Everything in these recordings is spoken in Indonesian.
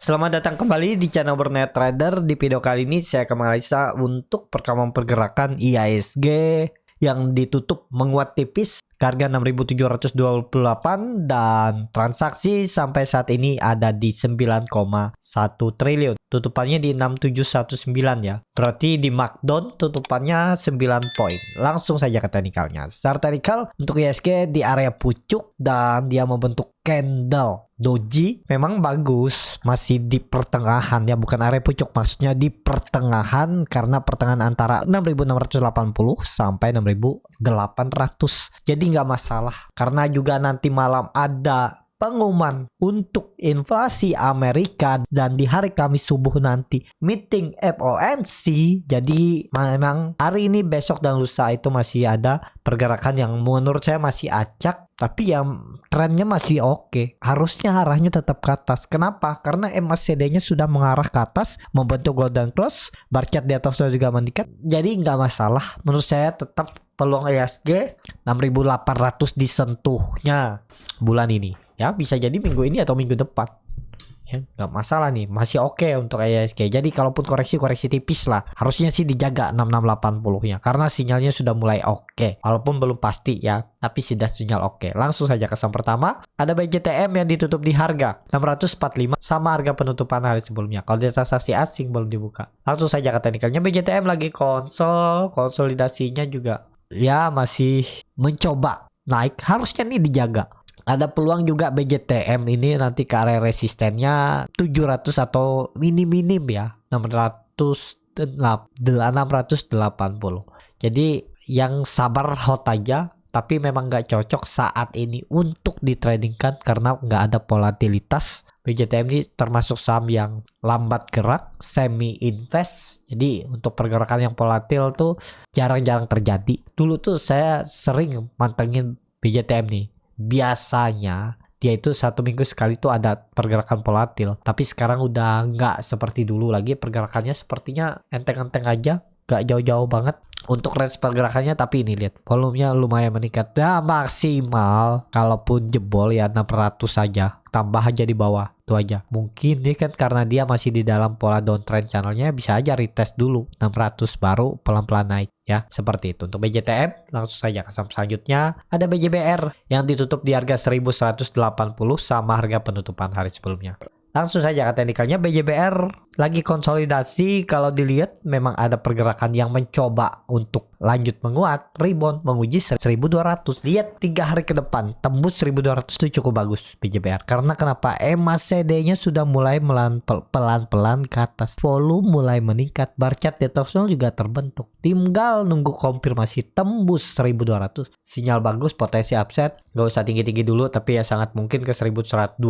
Selamat datang kembali di channel Bernet Trader. Di video kali ini saya akan menganalisa untuk perkembangan pergerakan IHSG yang ditutup menguat tipis ke harga 6.728 dan transaksi sampai saat ini ada di 9,1 triliun. Tutupannya di 6719 ya. Berarti di markdown tutupannya 9 poin. Langsung saja ke teknikalnya. Secara teknikal untuk IHSG di area pucuk dan dia membentuk candle doji memang bagus, masih di pertengahan ya, bukan area pucuk, maksudnya di pertengahan karena pertengahan antara 6.680 sampai 6.800. Jadi nggak masalah karena juga nanti malam ada pengumuman untuk inflasi Amerika dan di hari Kamis subuh nanti meeting FOMC. Jadi memang hari ini, besok dan lusa itu masih ada pergerakan yang menurut saya masih acak, tapi yang trennya masih oke. Harusnya arahnya tetap ke atas. Kenapa? Karena MACD-nya sudah mengarah ke atas, membentuk golden cross, bar chart di atasnya juga meningkat. Jadi nggak masalah. Menurut saya tetap peluang IHSG 6.800 disentuhnya bulan ini. Ya, bisa jadi minggu ini atau minggu depan. Ya, nggak masalah nih, masih oke untuk IHSG. Jadi kalaupun koreksi tipis lah, harusnya sih dijaga 6680-nya karena sinyalnya sudah mulai oke. Walaupun belum pasti ya, tapi sudah sinyal oke. Langsung saja ke saham pertama, ada BJTM yang ditutup di harga 645 sama harga penutupan hari sebelumnya. Kalau di transaksi asing belum dibuka. Langsung saja ke teknikalnya, BJTM lagi konsolidasinya juga ya masih mencoba naik, harusnya nih dijaga. Ada peluang juga BJTM ini nanti ke area resistennya 700 atau minim ya 680. Jadi yang sabar hold aja, tapi memang nggak cocok saat ini untuk ditradingkan karena nggak ada volatilitas. BJTM ini termasuk saham yang lambat gerak, semi invest. Jadi untuk pergerakan yang volatil tuh jarang-jarang terjadi. Dulu tuh saya sering mantengin BJTM nih. Biasanya dia itu 1 minggu sekali tuh ada pergerakan volatil, tapi sekarang udah nggak seperti dulu lagi. Pergerakannya sepertinya enteng-enteng aja, nggak jauh-jauh banget untuk range pergerakannya. Tapi ini lihat volumenya lumayan meningkat ya, maksimal kalaupun jebol ya 600 saja, tambah aja di bawah itu aja. Mungkin ini kan karena dia masih di dalam pola downtrend channelnya, bisa aja retest dulu 600 baru pelan-pelan naik ya, seperti itu. Untuk BJTM langsung saja ke saham selanjutnya, ada BJBR yang ditutup di harga 1180 sama harga penutupan hari sebelumnya. Langsung saja ke teknikalnya, BJBR lagi konsolidasi. Kalau dilihat memang ada pergerakan yang mencoba untuk lanjut menguat, rebound, menguji 1200. Lihat 3 hari ke depan tembus 1200 itu cukup bagus BJBR. Karena kenapa? MACD-nya sudah mulai pelan-pelan ke atas, volume mulai meningkat, bar chart di atasnya juga terbentuk. Tinggal nunggu konfirmasi tembus 1200. Sinyal bagus, potensi upset. Gak usah tinggi-tinggi dulu, tapi ya sangat mungkin ke 1280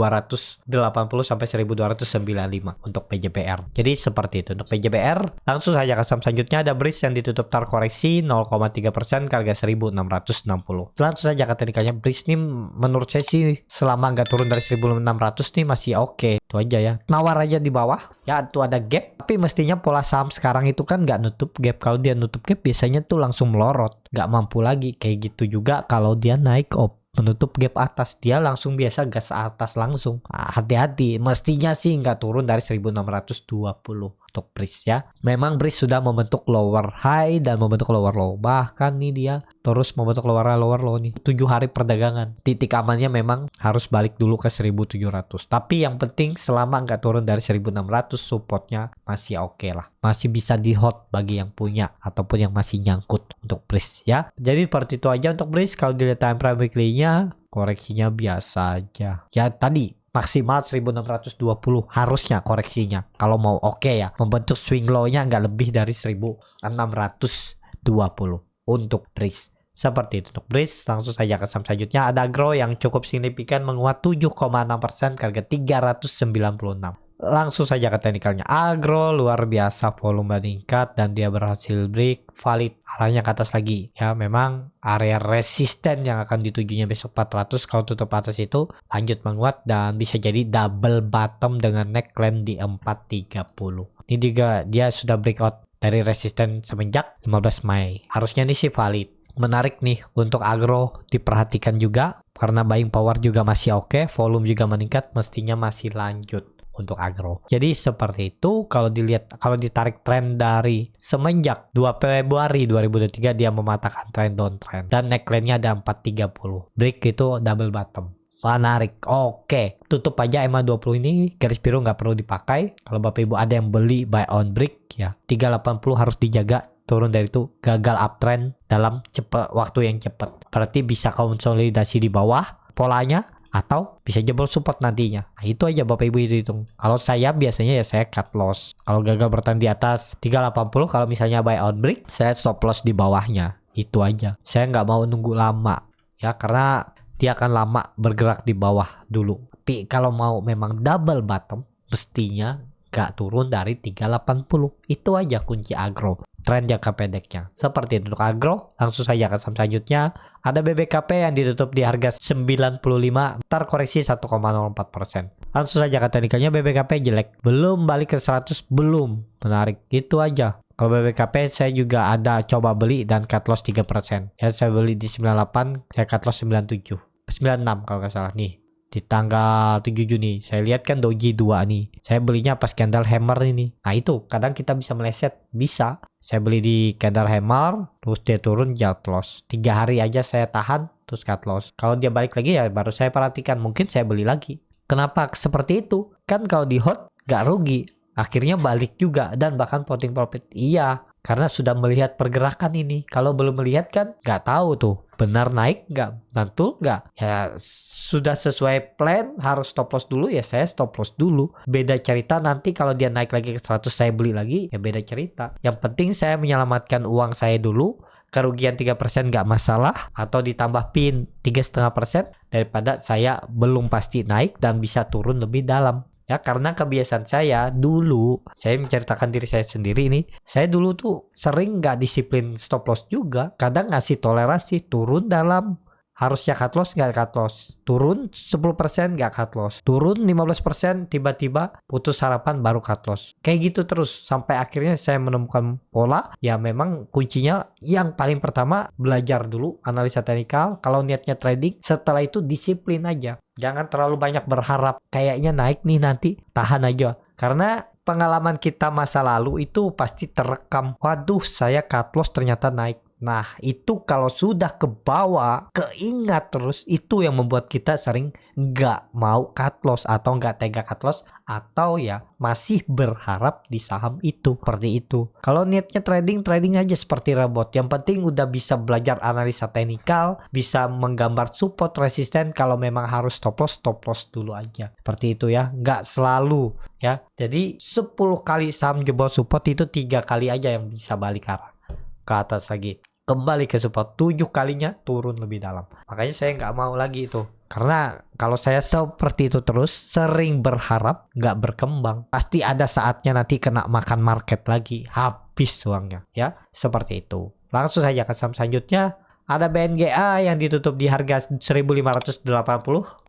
sampai 1295 untuk PJBR. Jadi seperti itu untuk PJBR. Langsung saja ke saham selanjutnya, ada BRIS yang ditutup terkoreksi 0,3% ke harga 1660. Langsung saja ke teknikalnya, BRIS ini menurut saya sih selama nggak turun dari 1600 nih masih oke. Itu aja ya, nawar aja di bawah ya. Itu ada gap, tapi mestinya pola saham sekarang itu kan nggak nutup gap. Kalau dia nutup gap biasanya tuh langsung melorot, nggak mampu lagi. Kayak gitu juga kalau dia naik menutup gap atas, dia langsung biasa gas atas langsung. Hati-hati, mestinya sih nggak turun dari 1620 untuk BRIS ya. Memang BRIS sudah membentuk lower high dan membentuk lower low. Bahkan nih dia terus membentuk lower low nih 7 hari perdagangan. Titik amannya memang harus balik dulu ke 1700. Tapi yang penting selama nggak turun dari 1600, supportnya masih oke lah. Masih bisa di hold bagi yang punya ataupun yang masih nyangkut untuk BRIS ya. Jadi seperti itu aja untuk BRIS. Kalau dilihat time frame weekly-nya, koreksinya biasa aja. Ya tadi maksimal 1620 harusnya koreksinya. Kalau mau oke ya, membentuk swing low-nya nggak lebih dari 1620 untuk BRIS. Seperti itu untuk BRIS. Langsung saja ke saham selanjutnya, ada Agro yang cukup signifikan menguat 7,6% ke harga 396. Langsung saja ke teknikalnya, Agro luar biasa volume meningkat dan dia berhasil break valid arahnya ke atas lagi ya. Memang area resisten yang akan ditujunya besok 400, kalau tutup atas itu lanjut menguat dan bisa jadi double bottom dengan neckline di 430. Ini juga dia sudah breakout dari resisten semenjak 15 Mei. Harusnya ini sih valid. Menarik nih untuk Agro diperhatikan juga karena buying power juga masih oke, volume juga meningkat, mestinya masih lanjut untuk agro. Jadi seperti itu kalau ditarik tren dari semenjak 2 Februari 2023 dia mematahkan tren downtrend dan neckline-nya ada 430. Break itu double bottom. Menarik. Oke, tutup aja EMA 20 ini, garis biru nggak perlu dipakai. Kalau Bapak Ibu ada yang beli buy on break ya 380 harus dijaga. Turun dari itu gagal uptrend dalam waktu yang cepat. Berarti bisa konsolidasi di bawah polanya atau bisa jebol support nantinya. Nah, itu aja Bapak Ibu hitung. Kalau saya biasanya ya saya cut loss. Kalau gagal bertahan di atas 380, kalau misalnya buy on break, saya stop loss di bawahnya. Itu aja. Saya nggak mau nunggu lama ya karena dia akan lama bergerak di bawah dulu. Tapi kalau mau memang double bottom, mestinya nggak turun dari 380. Itu aja kunci agro. Tren jangka pendeknya. Seperti itu untuk agro. Langsung saja ke saham selanjutnya. Ada BBKP yang ditutup di harga 95. Terkoreksi 1,04%. Langsung saja ke teknikalnya, BBKP jelek. Belum balik ke 100. Belum. Menarik. Itu aja. Kalau BBKP saya juga ada coba beli dan cut loss 3%. Ya saya beli di 98. Saya cut loss 97. 96 kalau nggak salah nih. Di tanggal 7 Juni saya lihat kan doji 2 nih, saya belinya pas candle hammer ini. Nah itu kadang kita bisa meleset, bisa saya beli di candle hammer terus dia turun cut loss 3 hari aja saya tahan terus cut loss. Kalau dia balik lagi ya baru saya perhatikan, mungkin saya beli lagi. Kenapa seperti itu? Kan kalau di hold gak rugi, akhirnya balik juga dan bahkan floating profit. Iya, karena sudah melihat pergerakan ini. Kalau belum melihat kan nggak tahu tuh benar naik nggak, mantul nggak. Ya sudah sesuai plan harus stop loss dulu ya saya stop loss dulu. Beda cerita nanti kalau dia naik lagi ke 100 saya beli lagi ya beda cerita. Yang penting saya menyelamatkan uang saya dulu. Kerugian 3% nggak masalah atau ditambah pin 3,5% daripada saya belum pasti naik dan bisa turun lebih dalam. Ya karena kebiasaan saya dulu, saya menceritakan diri saya sendiri ini, saya dulu tuh sering nggak disiplin stop loss juga, kadang ngasih toleransi turun dalam, harusnya cut loss nggak cut loss, turun 10% nggak cut loss, turun 15% tiba-tiba putus harapan baru cut loss, kayak gitu terus sampai akhirnya saya menemukan pola. Ya memang kuncinya yang paling pertama belajar dulu analisa teknikal, kalau niatnya trading, setelah itu disiplin aja. Jangan terlalu banyak berharap kayaknya naik nih nanti, tahan aja. Karena pengalaman kita masa lalu itu pasti terekam. Waduh, saya cut loss ternyata naik. Nah, itu kalau sudah ke bawah, keingat terus, itu yang membuat kita sering nggak mau cut loss atau nggak tega cut loss atau ya masih berharap di saham itu. Seperti itu. Kalau niatnya trading aja seperti robot. Yang penting udah bisa belajar analisa teknikal, bisa menggambar support resisten. Kalau memang harus stop loss dulu aja. Seperti itu ya, nggak selalu ya. Jadi 10 kali saham jebol support itu 3 kali aja yang bisa balik arah ke atas lagi, kembali ke support, 7 kalinya turun lebih dalam. Makanya saya nggak mau lagi itu, karena kalau saya seperti itu terus sering berharap nggak berkembang, pasti ada saatnya nanti kena makan market lagi, habis uangnya ya. Seperti itu. Langsung saja ke saham selanjutnya. Ada BNGA yang ditutup di harga 1580,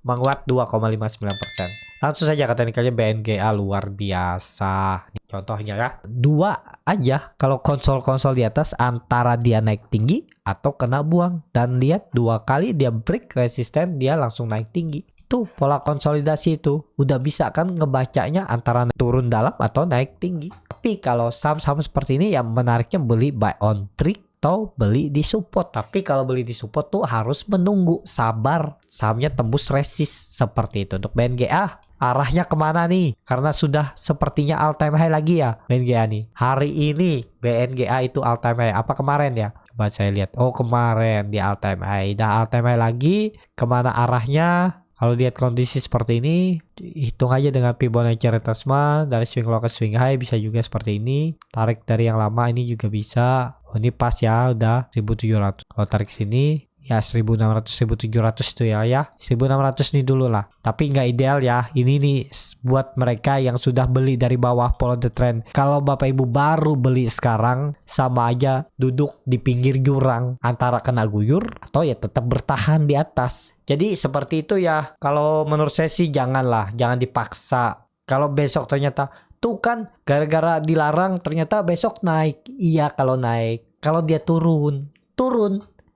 menguat 2,59%. Langsung saja ke teknikalnya, BNGA luar biasa. Contohnya ya, 2 aja kalau konsol di atas antara dia naik tinggi atau kena buang. Dan lihat 2 kali dia break resisten, dia langsung naik tinggi. Itu pola konsolidasi itu. Udah bisa kan ngebacanya antara turun dalam atau naik tinggi. Tapi kalau saham-saham seperti ini yang menariknya beli buy on break atau beli di support. Tapi kalau beli di support tuh harus menunggu, sabar sahamnya tembus resist. Seperti itu untuk BNGA. Arahnya kemana nih? Karena sudah sepertinya all time high lagi ya BNGA nih. Hari ini BNGA itu all time high. Apa kemarin ya? Coba saya lihat. Oh kemarin di all time high. Dah all time high lagi. Kemana arahnya? Kalau lihat kondisi seperti ini, hitung aja dengan Fibonacci retracement dari swing low ke swing high, bisa juga seperti ini. Tarik dari yang lama ini juga bisa. Oh ini pas ya, udah 1700. Kalau tarik sini ya 1600 1700 itu ya 1600 nih dulu lah. Tapi nggak ideal ya. Ini nih buat mereka yang sudah beli dari bawah follow the trend. Kalau Bapak Ibu baru beli sekarang, sama aja duduk di pinggir jurang, antara kena guyur atau ya tetap bertahan di atas. Jadi seperti itu ya. Kalau menurut saya sih jangan dipaksa. Kalau besok ternyata tuh kan gara-gara dilarang ternyata besok naik. Iya kalau naik. Kalau dia turun.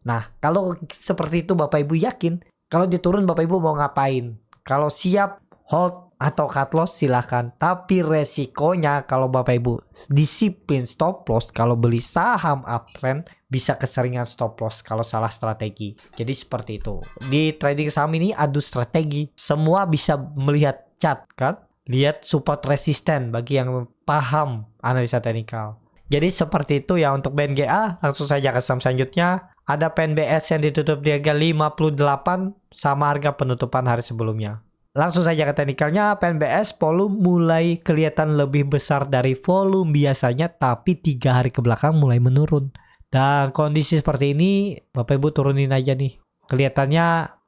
Nah, kalau seperti itu Bapak Ibu yakin, kalau dia turun Bapak Ibu mau ngapain? Kalau siap hold atau cut loss silahkan. Tapi resikonya kalau Bapak Ibu disiplin stop loss, kalau beli saham uptrend bisa keseringan stop loss kalau salah strategi. Jadi seperti itu. Di trading saham ini adu strategi. Semua bisa melihat chart kan? Lihat support resisten bagi yang paham analisa teknikal. Jadi seperti itu ya untuk BNGA. Langsung saja ke saham selanjutnya. Ada PNBS yang ditutup di harga 58 sama harga penutupan hari sebelumnya. Langsung saja ke teknikalnya, PNBS volume mulai kelihatan lebih besar dari volume biasanya, tapi 3 hari ke belakang mulai menurun. Dan kondisi seperti ini, Bapak Ibu turunin aja nih. Kelihatannya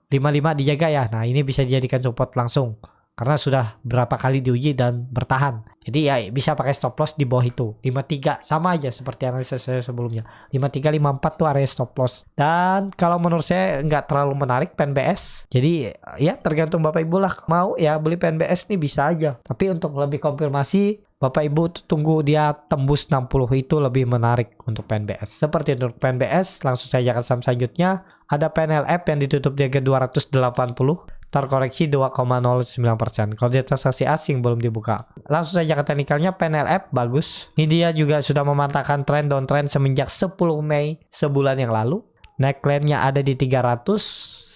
55 dijaga ya. Nah ini bisa dijadikan support langsung. Karena sudah berapa kali diuji dan bertahan. Jadi ya bisa pakai stop loss di bawah itu. 53 sama aja seperti analisa saya sebelumnya. 53, 54 tuh area stop loss. Dan kalau menurut saya nggak terlalu menarik PNBS. Jadi ya tergantung Bapak Ibu lah. Mau ya beli PNBS nih bisa aja. Tapi untuk lebih konfirmasi Bapak Ibu tunggu dia tembus 60 itu lebih menarik untuk PNBS. Seperti untuk PNBS langsung saja ke saham selanjutnya. Ada PNLF yang ditutup di harga 280. Terkoreksi 2,09%. Kalau dia transaksi asing belum dibuka. Langsung saja ke teknikalnya, PNLF bagus. Ini dia juga sudah mematahkan tren downtrend semenjak 10 Mei sebulan yang lalu. Neckline-nya ada di 300.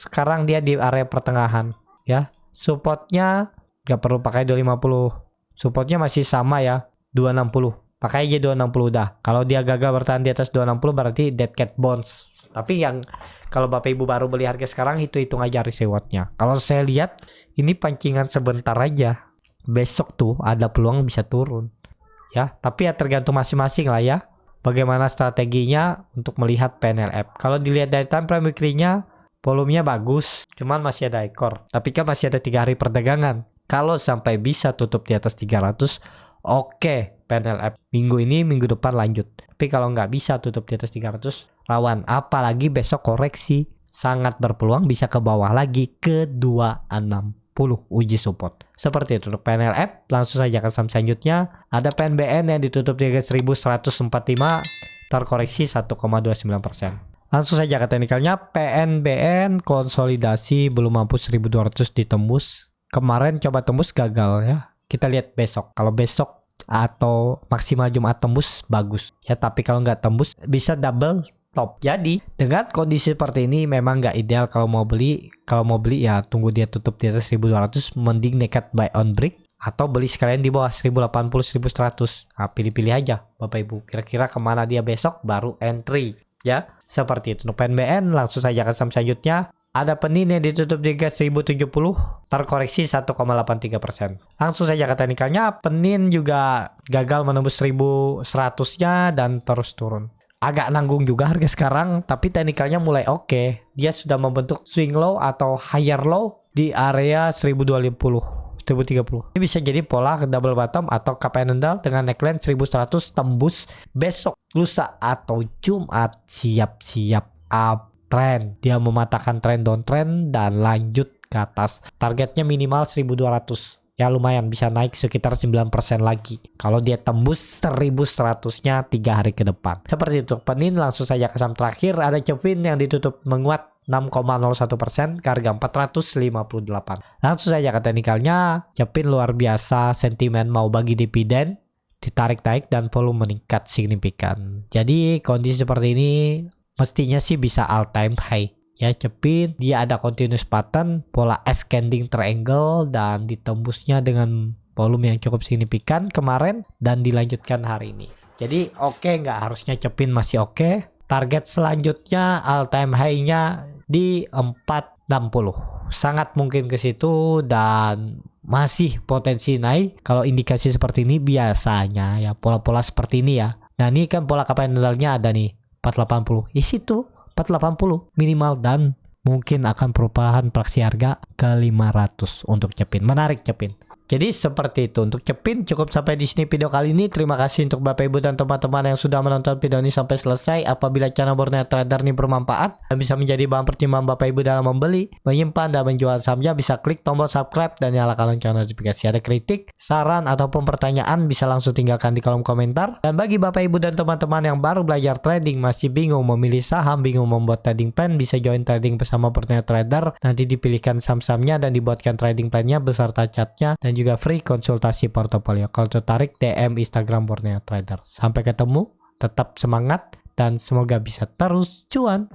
Sekarang dia di area pertengahan. Ya, supportnya nggak perlu pakai 250. Supportnya masih sama ya, 260. Pakai aja 260 udah. Kalau dia gagal bertahan di atas 260 berarti dead cat bounce. Tapi yang kalau Bapak Ibu baru beli harga sekarang itu hitung aja risk rewardnya. Kalau saya lihat ini pancingan sebentar aja. Besok tuh ada peluang bisa turun. Ya, tapi ya tergantung masing-masing lah ya. Bagaimana strateginya untuk melihat PNLF. Kalau dilihat dari time frame weekly-nya, volumenya bagus. Cuman masih ada ekor. Tapi kan masih ada 3 hari perdagangan. Kalau sampai bisa tutup di atas 300, oke, PNLF. Minggu ini, minggu depan lanjut. Tapi kalau nggak bisa tutup di atas 300, rawan. Apalagi besok koreksi. Sangat berpeluang bisa ke bawah lagi ke 260 uji support. Seperti itu untuk PNLF. Langsung saja ke saham selanjutnya. Ada PNBN yang ditutup di harga 1145. Terkoreksi 1,29%. Langsung saja ke teknikalnya. PNBN konsolidasi belum mampu 1200 ditembus. Kemarin coba tembus gagal ya. Kita lihat besok. Kalau besok atau maksimal Jumat tembus bagus ya, tapi kalau nggak tembus bisa double top. Jadi dengan kondisi seperti ini memang nggak ideal kalau mau beli. Kalau mau beli ya tunggu dia tutup di atas 1200, mending nekat buy on break atau beli sekalian di bawah 1080 1100. Nah, pilih-pilih aja Bapak Ibu kira-kira kemana dia besok baru entry ya. Seperti itu untuk PNBN. Langsung saja ke saham selanjutnya. Ada Penin yang ditutup di harga 1070, terkoreksi 1,83%. Langsung saja ke teknikalnya, Penin juga gagal menembus 1100-nya dan terus turun. Agak nanggung juga harga sekarang, tapi teknikalnya mulai oke. Dia sudah membentuk swing low atau higher low di area 1020. 1030. Ini bisa jadi pola ke double bottom atau cup and handle dengan neckline 1100 tembus besok, lusa atau Jumat. Siap-siap up trend. Dia mematahkan tren downtrend dan lanjut ke atas. Targetnya minimal 1200. Ya lumayan bisa naik sekitar 9% lagi. Kalau dia tembus 1100-nya 3 hari ke depan. Seperti itu Penin. Langsung saja ke saham terakhir. Ada Cepin yang ditutup menguat 6,01% ke harga 458. Langsung saja ke teknikalnya. Cepin luar biasa, sentimen mau bagi dividen ditarik naik dan volume meningkat signifikan. Jadi kondisi seperti ini mestinya sih bisa all time high ya. Cepin dia ada continuous pattern pola ascending triangle dan ditembusnya dengan volume yang cukup signifikan kemarin dan dilanjutkan hari ini. Jadi oke, nggak harusnya Cepin masih oke. Target selanjutnya all time high-nya di 460. Sangat mungkin ke situ dan masih potensi naik kalau indikasi seperti ini biasanya ya, pola-pola seperti ini ya. Nah, ini kan pola kapasitasnya ada nih 480. Isi tuh 480 minimal dan mungkin akan perubahan praksi harga ke 500 untuk Cepin. Menarik Cepin. Jadi seperti itu untuk Cepin. Cukup sampai di sini video kali ini. Terima kasih untuk Bapak Ibu dan teman-teman yang sudah menonton video ini sampai selesai. Apabila channel Borneo Trader ini bermanfaat dan bisa menjadi bahan pertimbangan Bapak Ibu dalam membeli, menyimpan dan menjual sahamnya, bisa klik tombol subscribe dan nyalakan lonceng notifikasi. Ada kritik, saran ataupun pertanyaan bisa langsung tinggalkan di kolom komentar. Dan bagi Bapak Ibu dan teman-teman yang baru belajar trading, masih bingung memilih saham, bingung membuat trading plan, bisa join trading bersama Borneo Trader. Nanti dipilihkan saham-sahamnya dan dibuatkan trading plannya beserta chartnya dan juga free konsultasi portofolio. Kalau tertarik DM Instagram Borneo Trader. Sampai ketemu, tetap semangat dan semoga bisa terus cuan.